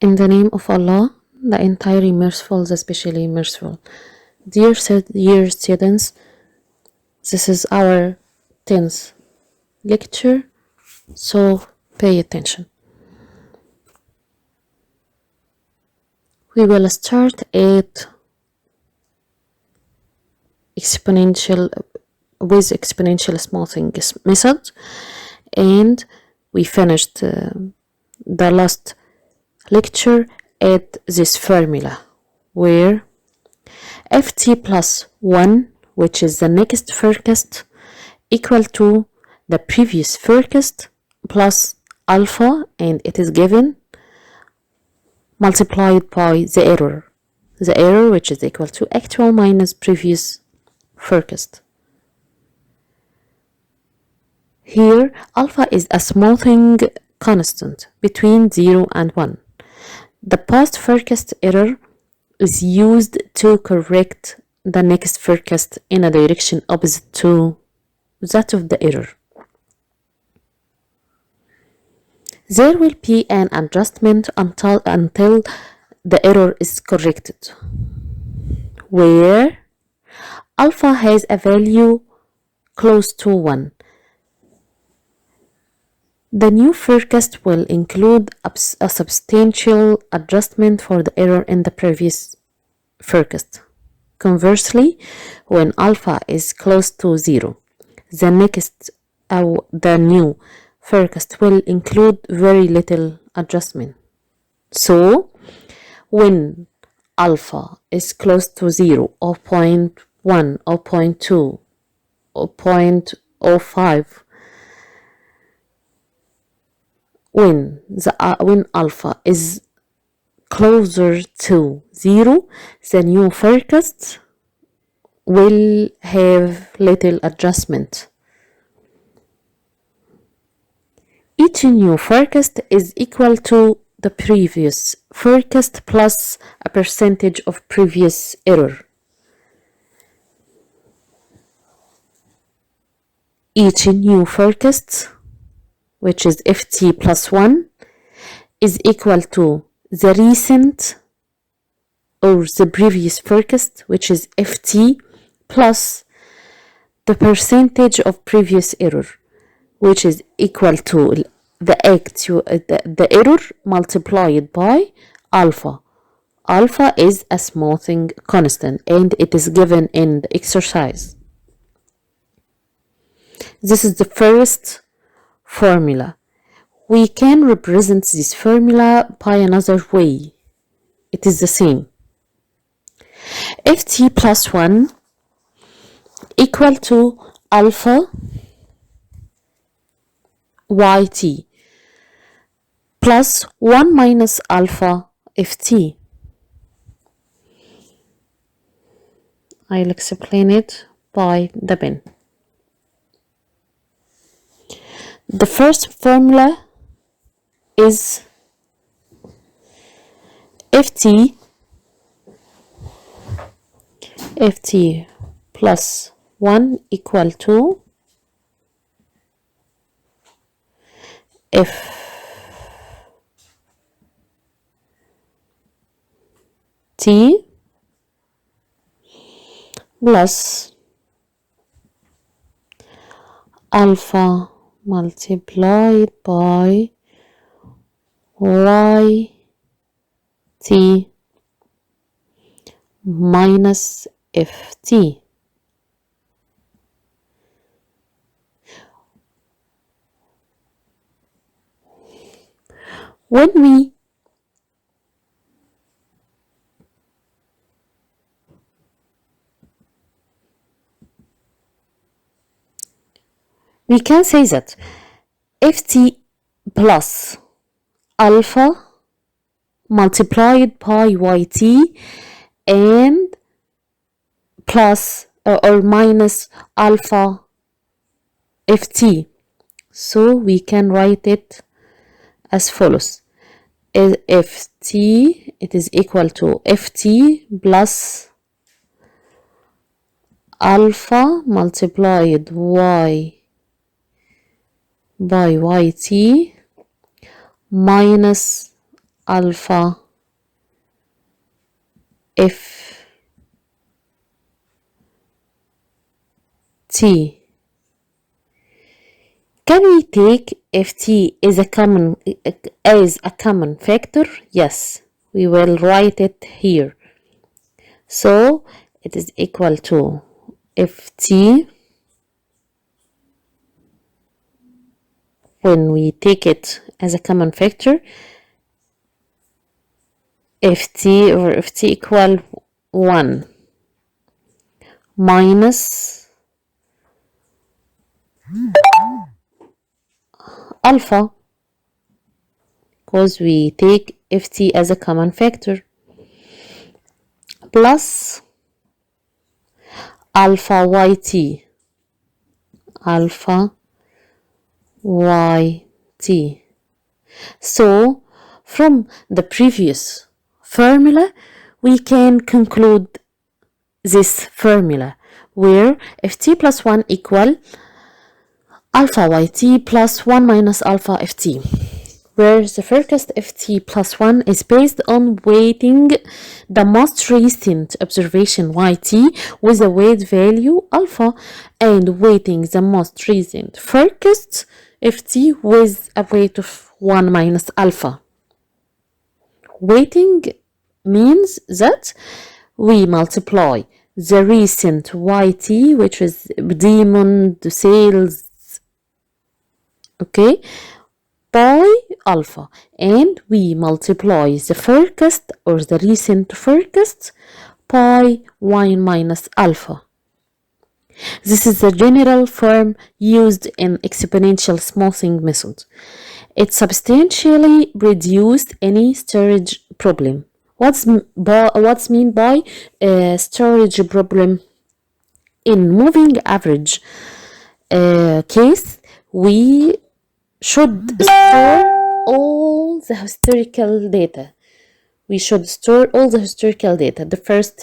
In the name of Allah, the entirely merciful, the specially merciful. Dear students, this is our 10th lecture, so pay attention. We will start at exponential smoothing method, and we finished the last lecture at this formula where ft plus 1, which is the next forecast, equal to the previous forecast plus alpha, and it is given multiplied by the error which is equal to actual minus previous forecast. Here alpha is a smoothing constant between 0 and 1. The past forecast error is used to correct the next forecast in a direction opposite to that of the error. There will be an adjustment until the error is corrected, where alpha has a value close to 1. The new forecast will include a substantial adjustment for the error in the previous forecast. Conversely, when alpha is close to 0, the new forecast will include very little adjustment. So, when alpha is close to 0 or 0.1 or 0.2 or 0.05, when alpha is closer to 0, the new forecast will have little adjustment. Each new forecast is equal to the previous forecast plus a percentage of previous error. Each new forecast, which is ft plus 1, is equal to the recent or the previous forecast, which is ft plus the percentage of previous error, which is equal to the error multiplied by alpha. Alpha is a smoothing constant, and it is given in the exercise. This is the first formula. We can represent this formula by another way. It is the same. ft plus 1 equal to alpha yt plus 1 minus alpha ft. I'll explain it by the pen. The first formula is ft plus 1 equal to f t plus alpha multiplied by y t minus f t. When we can say that ft plus alpha multiplied by yt and plus or minus alpha ft. So we can write it as follows. ft, it is equal to ft plus alpha multiplied y by yt minus alpha f t. Can we take ft as a common factor? Yes, we will write it here. So it is equal to ft, when we take it as a common factor, ft equal 1 minus alpha, because we take ft as a common factor, plus alpha yt, So from the previous formula we can conclude this formula, where ft plus 1 equal alpha yt plus 1 minus alpha ft, where the forecast ft plus 1 is based on weighting the most recent observation yt with a weight value alpha, and weighting the most recent forecast ft with a weight of 1 minus alpha. Weighting means that we multiply the recent yt, which is demand sales, okay, by alpha, and we multiply the forecast or the recent forecast by 1 minus alpha. This is the general form used in exponential smoothing method. It substantially reduced any storage problem. What's meant by storage problem? In moving average case, we should store all the historical data. The first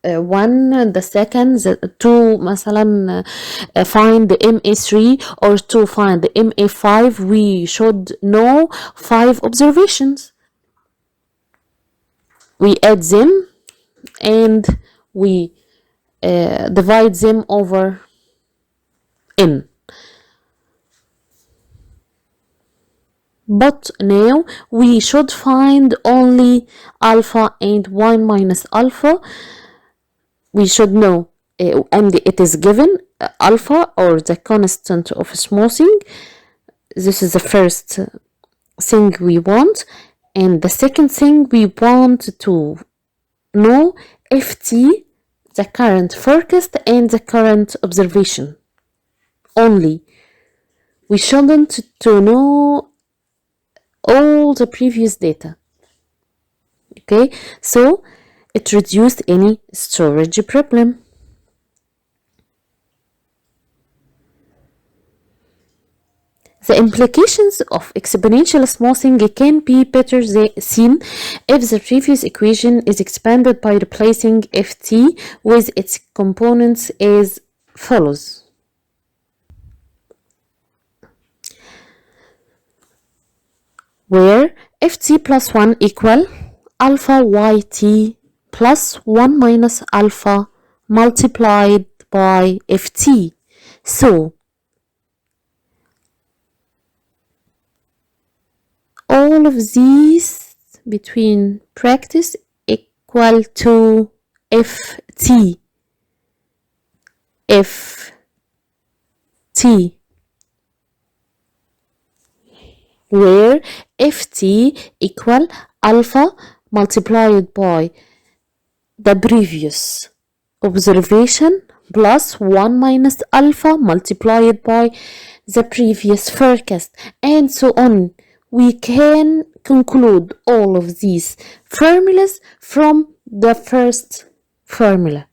one, the second, to مثلا find the MA3 or to find the MA5, we should know 5 observations. We add them and we divide them over n. But now we should find only alpha and 1 minus alpha. We should know, and it is given alpha, or the constant of smoothing. This is the first thing we want. And the second thing, we want to know ft, the current forecast and the current observation only. We shouldn't to know all the previous data. Okay, so it reduced any storage problem. The implications of exponential smoothing can be better seen if the previous equation is expanded by replacing ft with its components as follows. Where ft plus 1 equal alpha yt plus 1 minus alpha multiplied by ft. So all of these between brackets equal to ft. Where ft equal alpha multiplied by the previous observation plus 1 minus alpha multiplied by the previous forecast, and so on. We can conclude all of these formulas from the first formula.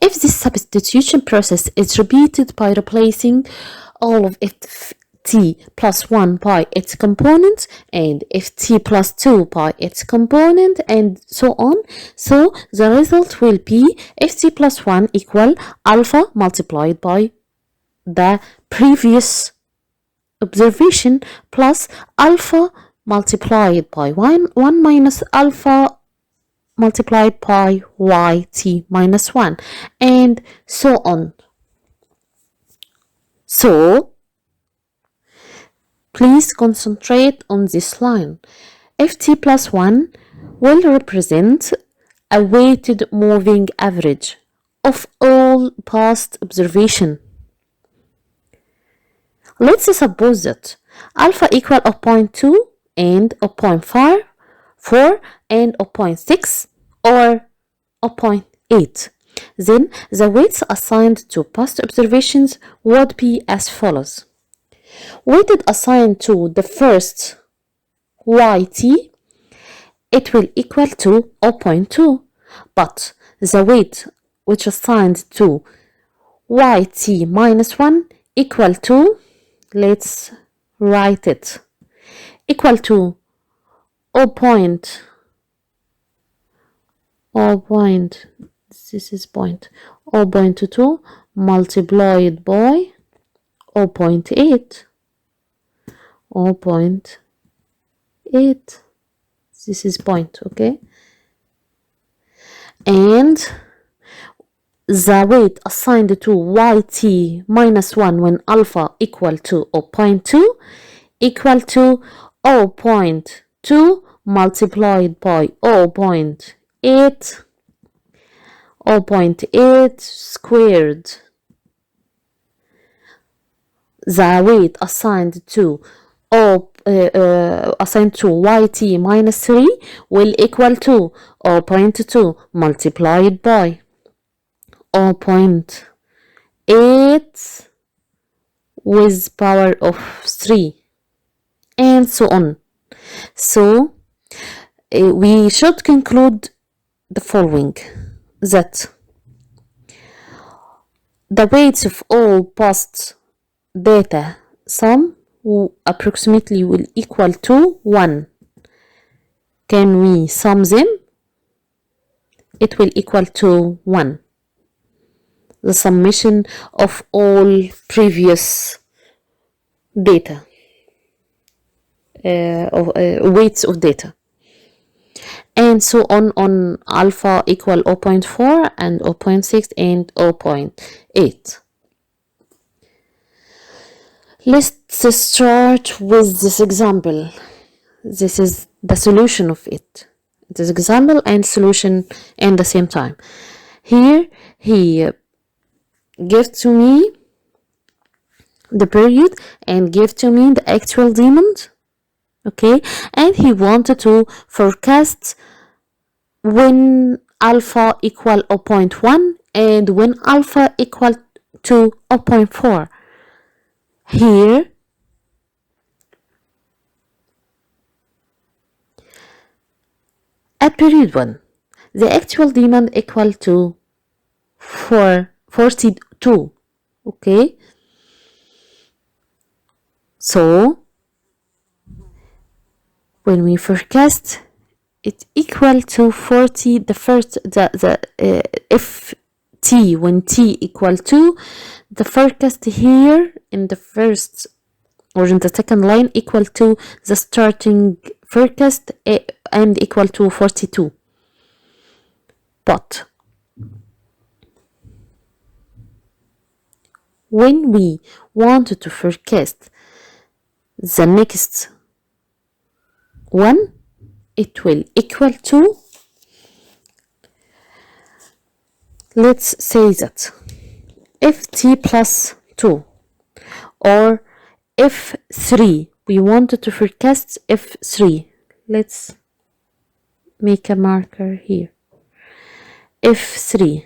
If this substitution process is repeated by replacing all of ft plus 1 by its component and ft plus 2 by its component and so on, so the result will be ft plus 1 equal alpha multiplied by the previous observation plus alpha multiplied by 1 minus alpha multiplied by yt minus 1, and so on. So, please concentrate on this line. ft plus 1 will represent a weighted moving average of all past observation. Let's suppose that alpha equal 0.2 and 0.5, 4 and 0.6 or 0.8. Then the weights assigned to past observations would be as follows. Weighted assigned to the first yt, it will equal to 0.2, but the weight which assigned to yt minus 1 equal to, let's write it, equal to 0.0 this is 0.2 multiplied by 0.8 this is point, okay, and the weight assigned to yt minus 1 when alpha equal to 0.2 equal to 0.2 multiplied by 0.8 squared. The weight assigned to yt minus 3 will equal to 0.2 multiplied by 0.8 with power of 3, and so on. So we should conclude the following, that the weights of all past data sum approximately will equal to 1. Can we sum them? It will equal to 1. The summation of all previous data, weights of data, and so on alpha equal 0.4 and 0.6 and 0.8. Let's start with this example. This is the solution of it. This example and solution at the same time. Here he gives to me the period and give to me the actual demand, okay, and he wanted to forecast when alpha equal 0.1 and when alpha equal to 0.4. Here at period 1 the actual demand equal to 42, okay, so when we forecast it equal to 40, the first if t, when t equal to, the forecast here in the first or in the second line equal to the starting forecast and equal to 42. But when we wanted to forecast the next one, it will equal to, let's say that if t plus 2 or f3, we wanted to forecast f3. Let's make a marker here. f3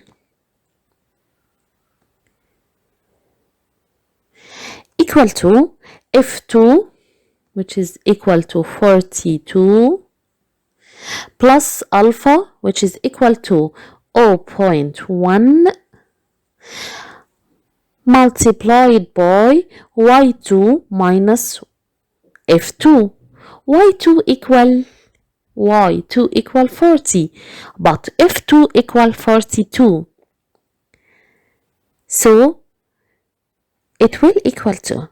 equal to f2, which is equal to 42, plus alpha, which is equal to 0.1 multiplied by y2 minus f2. y2 equal 40, but f2 equal 42. So it will equal to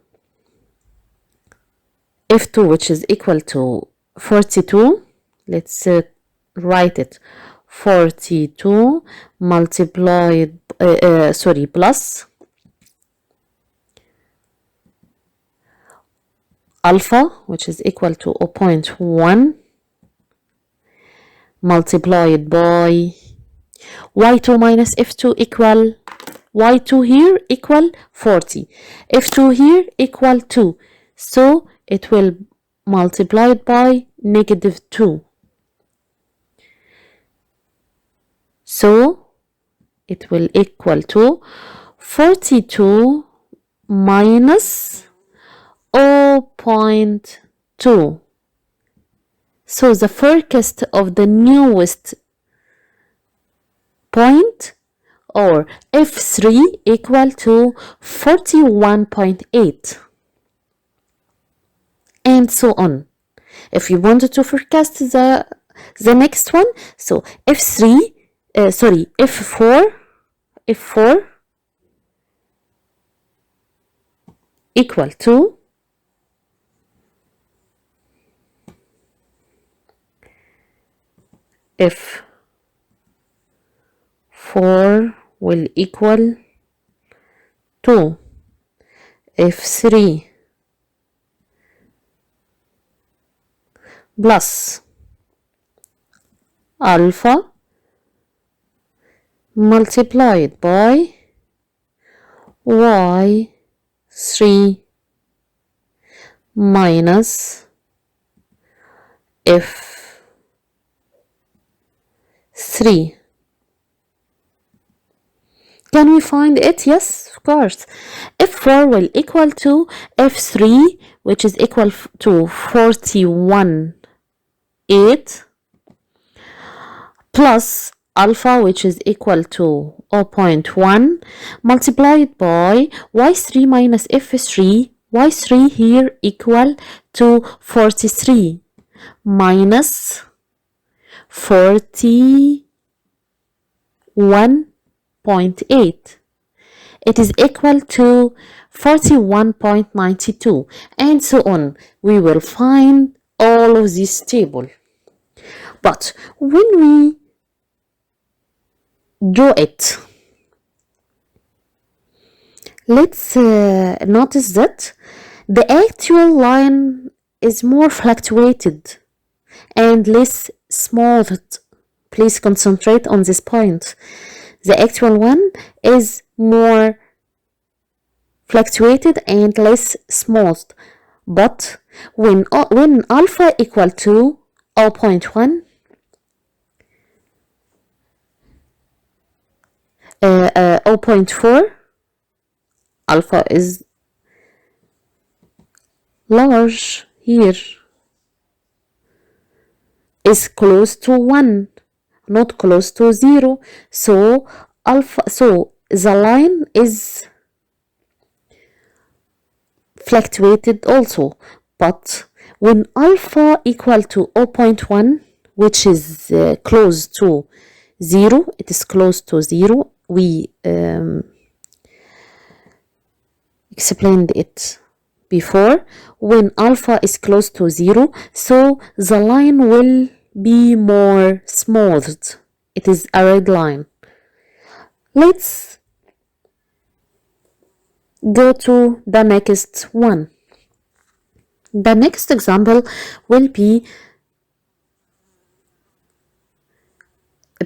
f2, which is equal to 42. Let's write it. 42 multiplied, plus alpha, which is equal to 0.1 multiplied by y2 minus f2 equal y2 here equal 40, f2 here equal 2, so it will multiplied by -2. So it will equal to 42 minus 0.2. So the furthest of the newest point, or F3, equal to 41.8, and so on. If you wanted to forecast the next one, so F4 equal to F4 will equal to F3 plus alpha multiplied by y3 minus F3. Can we find it? Yes, of course. F4 will equal to F3, which is equal to 41.8, plus alpha, which is equal to 0.1, multiplied by y3 minus F3. y3 here equal to 43 minus 41.8. It is equal to 41.92, and so on. We will find all of this table. But when we draw it, let's notice that the actual line is more fluctuated and less smoothed. Please concentrate on this point. The actual one is more fluctuated and less smoothed. But when alpha equal to 0.1, 0.4, alpha is large here, is close to 1, not close to 0. So the line is fluctuated also. But when alpha equal to 0.1, which is close to 0, it is close to 0. We explained it before. When alpha is close to 0, so the line will be more smoothed. It is a red line. Let's go to the next one. The next example will be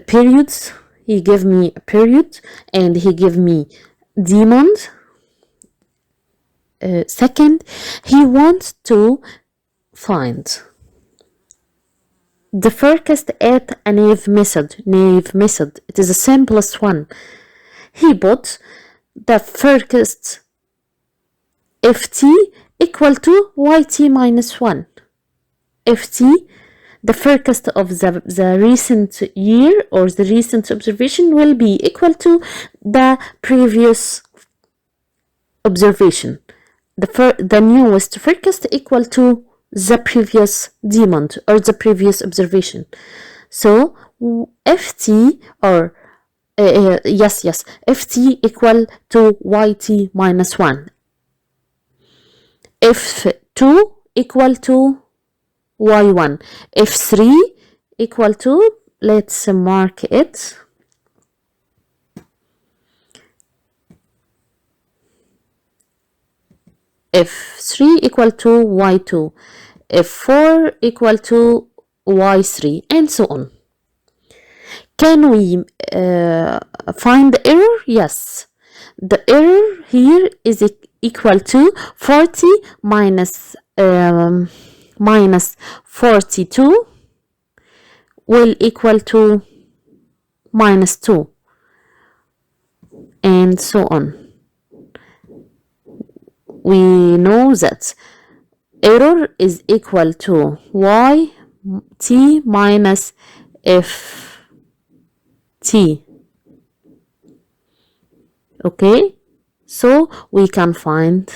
periods. He gave me a period and he gave me demand. Second, he wants to find the forecast at a naive method. It is the simplest one. He put the forecast ft equal to yt minus 1. ft, the forecast of the recent year or the recent observation, will be equal to the previous observation. The newest forecast equal to the previous demand or the previous observation. So ft or ft equal to yt minus 1. F2 equal to y1. If 3 equal to, let's mark it. If 3 equal to y2, if 4 equal to y3, and so on. Can we find the error? Yes. The error here is equal to 40 minus 42 will equal to minus 2, and so on. We know that error is equal to y(t) minus f(t). Okay, so we can find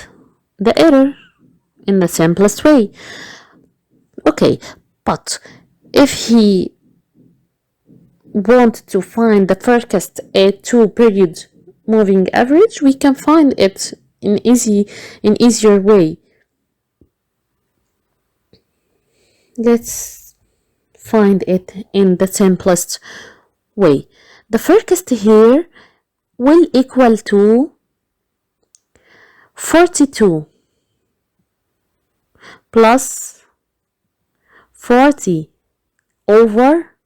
the error in the simplest way. Okay, but if he want to find the first 2-period moving average, we can find it in easier way. Let's find it in the simplest way. The first here will equal to 42 plus 40 over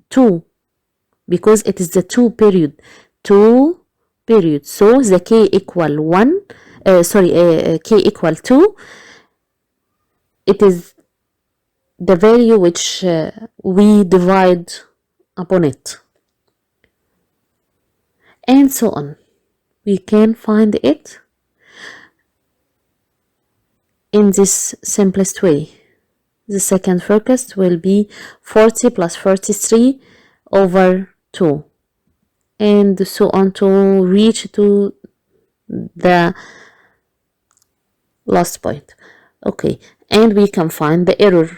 2, because it is the 2-period. So the k equal 1, k equal 2, it is the value which we divide upon it, and so on. We can find it in this simplest way. The second focus will be 40 plus 43 over 2, and so on to reach to the last point. Okay, and we can find the error.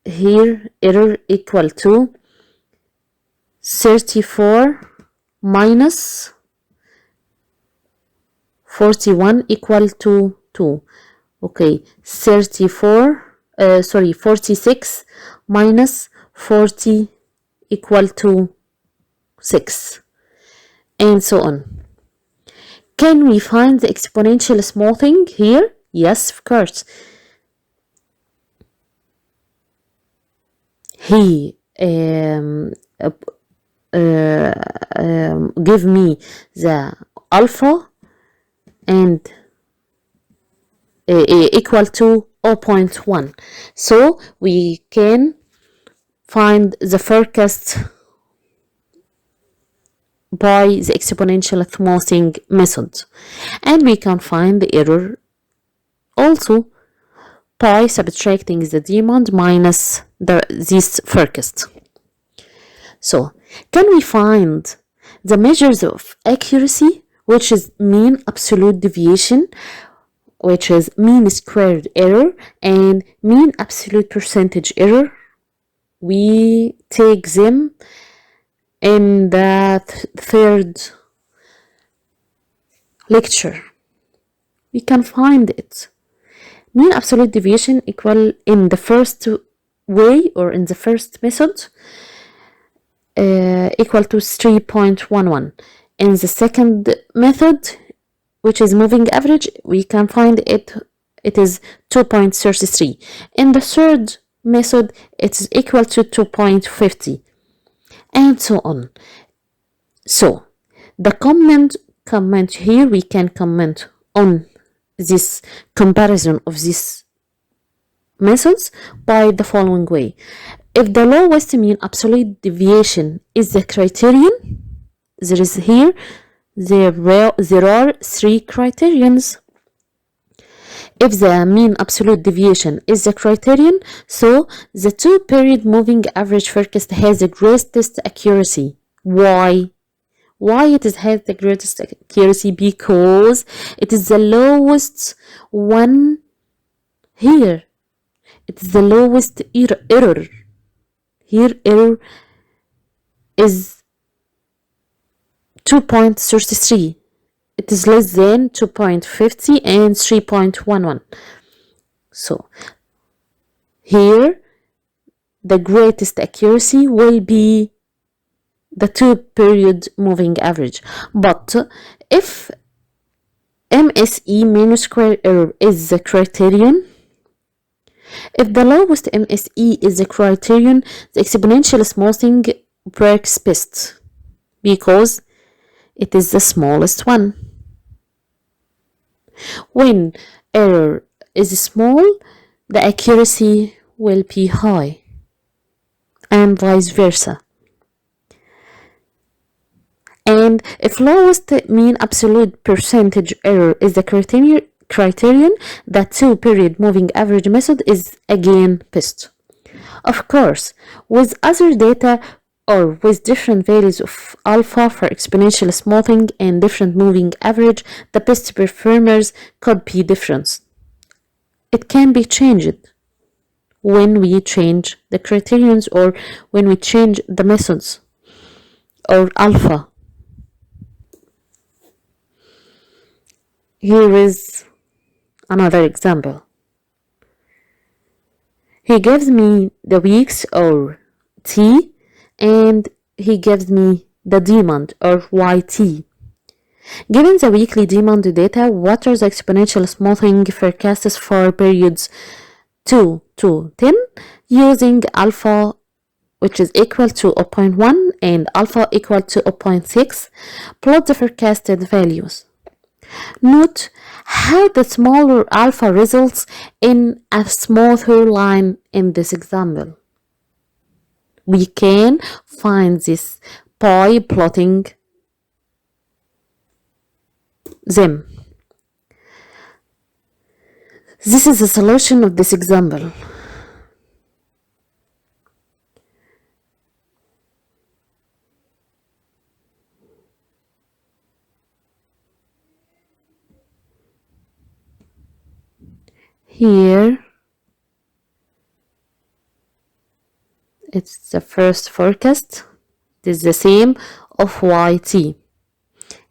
Here, error equal to 34 minus 41 equal to 2. Okay, 46 minus 40 equal to 6, and so on. Can we find the exponential smoothing here? Yes, of course. He give me the alpha and equal to 0.1, so we can find the forecast by the exponential smoothing method, and we can find the error also by subtracting the demand minus this forecast. So can we find the measures of accuracy, which is mean absolute deviation, which is mean squared error, and mean absolute percentage error? We take them in the third lecture. We can find it. Mean absolute deviation equal in the first way, or in the first method, equal to 3.11. In the second method, which is moving average, we can find it is 2.33. In the third method, it is equal to 2.50, and so on. So the comment here, we can comment on this comparison of these methods by the following way. If the lowest mean absolute deviation is the criterion, there are 3 criterions. If the mean absolute deviation is the criterion, so the 2-period moving average forecast has the greatest accuracy. Why? Why it has the greatest accuracy? Because it is the lowest one here. It is the lowest error. Here error is 2.33. It is less than 2.50 and 3.11. So here the greatest accuracy will be the 2-period moving average. But if MSE, mean square error, is the criterion, if the lowest MSE is the criterion, the exponential smoothing works best because it is the smallest one. When error is small, the accuracy will be high, and vice versa. And if lowest mean absolute percentage error is the criterion, the 2-period moving average method is again best. Of course, with other data or with different values of alpha for exponential smoothing and different moving average, the best performers could be different. It can be changed when we change the criterions or when we change the methods or alpha. Here is another example. He gives me the weeks or T, and he gives me the demand or YT. Given the weekly demand data, what are the exponential smoothing forecasts for periods 2 to 10 using alpha, which is equal to 0.1 and alpha equal to 0.6? Plot the forecasted values. Note how the smaller alpha results in a smoother line in this example. We can find this by plotting them. This is the solution of this example. Here, it's the first forecast. It is the same of YT.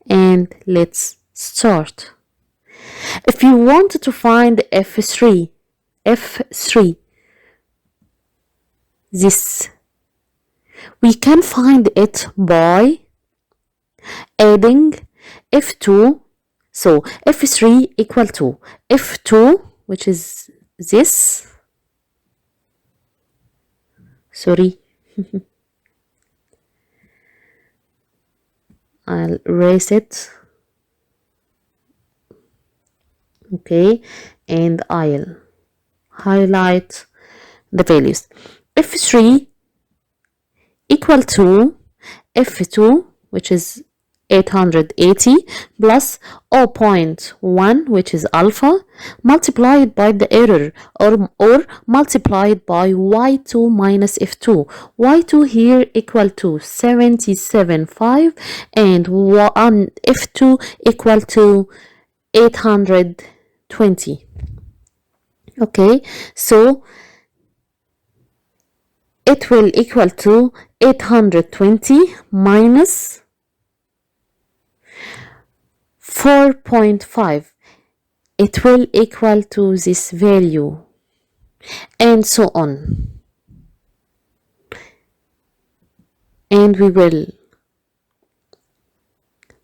And let's start. If you want to find F3, this, we can find it by adding F2. So F3 equal to F2, which is this. Sorry. I'll erase it. Okay, and I'll highlight the values. F3 equal to F2, which is 880 plus 0.1, which is alpha, multiplied by the error or multiplied by y2 minus f2. y2 here equal to 77.5 and f2 equal to 820. Okay, so it will equal to 820 minus 4.5. It will equal to this value, and so on. And we will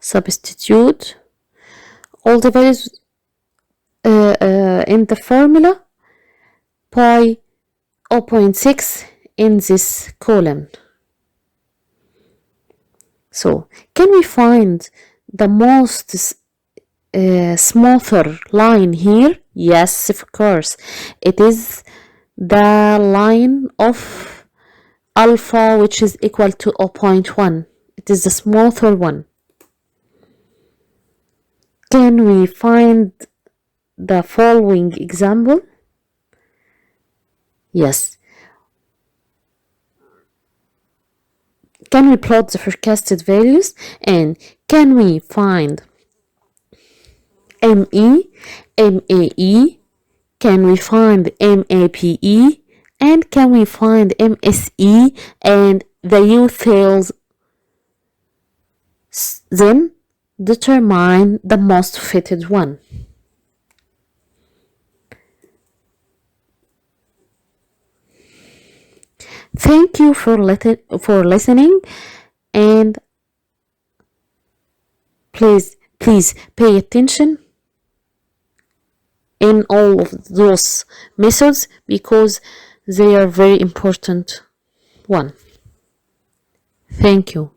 substitute all the values in the formula by 0.6 in this column. So, can we find the most smoother line here? Yes, of course. It is the line of alpha, which is equal to 0.1. It is the smoother one. Can we find the following example? Yes. Can we plot the forecasted values, and can we find ME, MAE, can we find MAPE, and can we find MSE and the U tails? Then determine the most fitted one. Thank you for listening, and please pay attention in all of those methods because they are very important one. Thank you.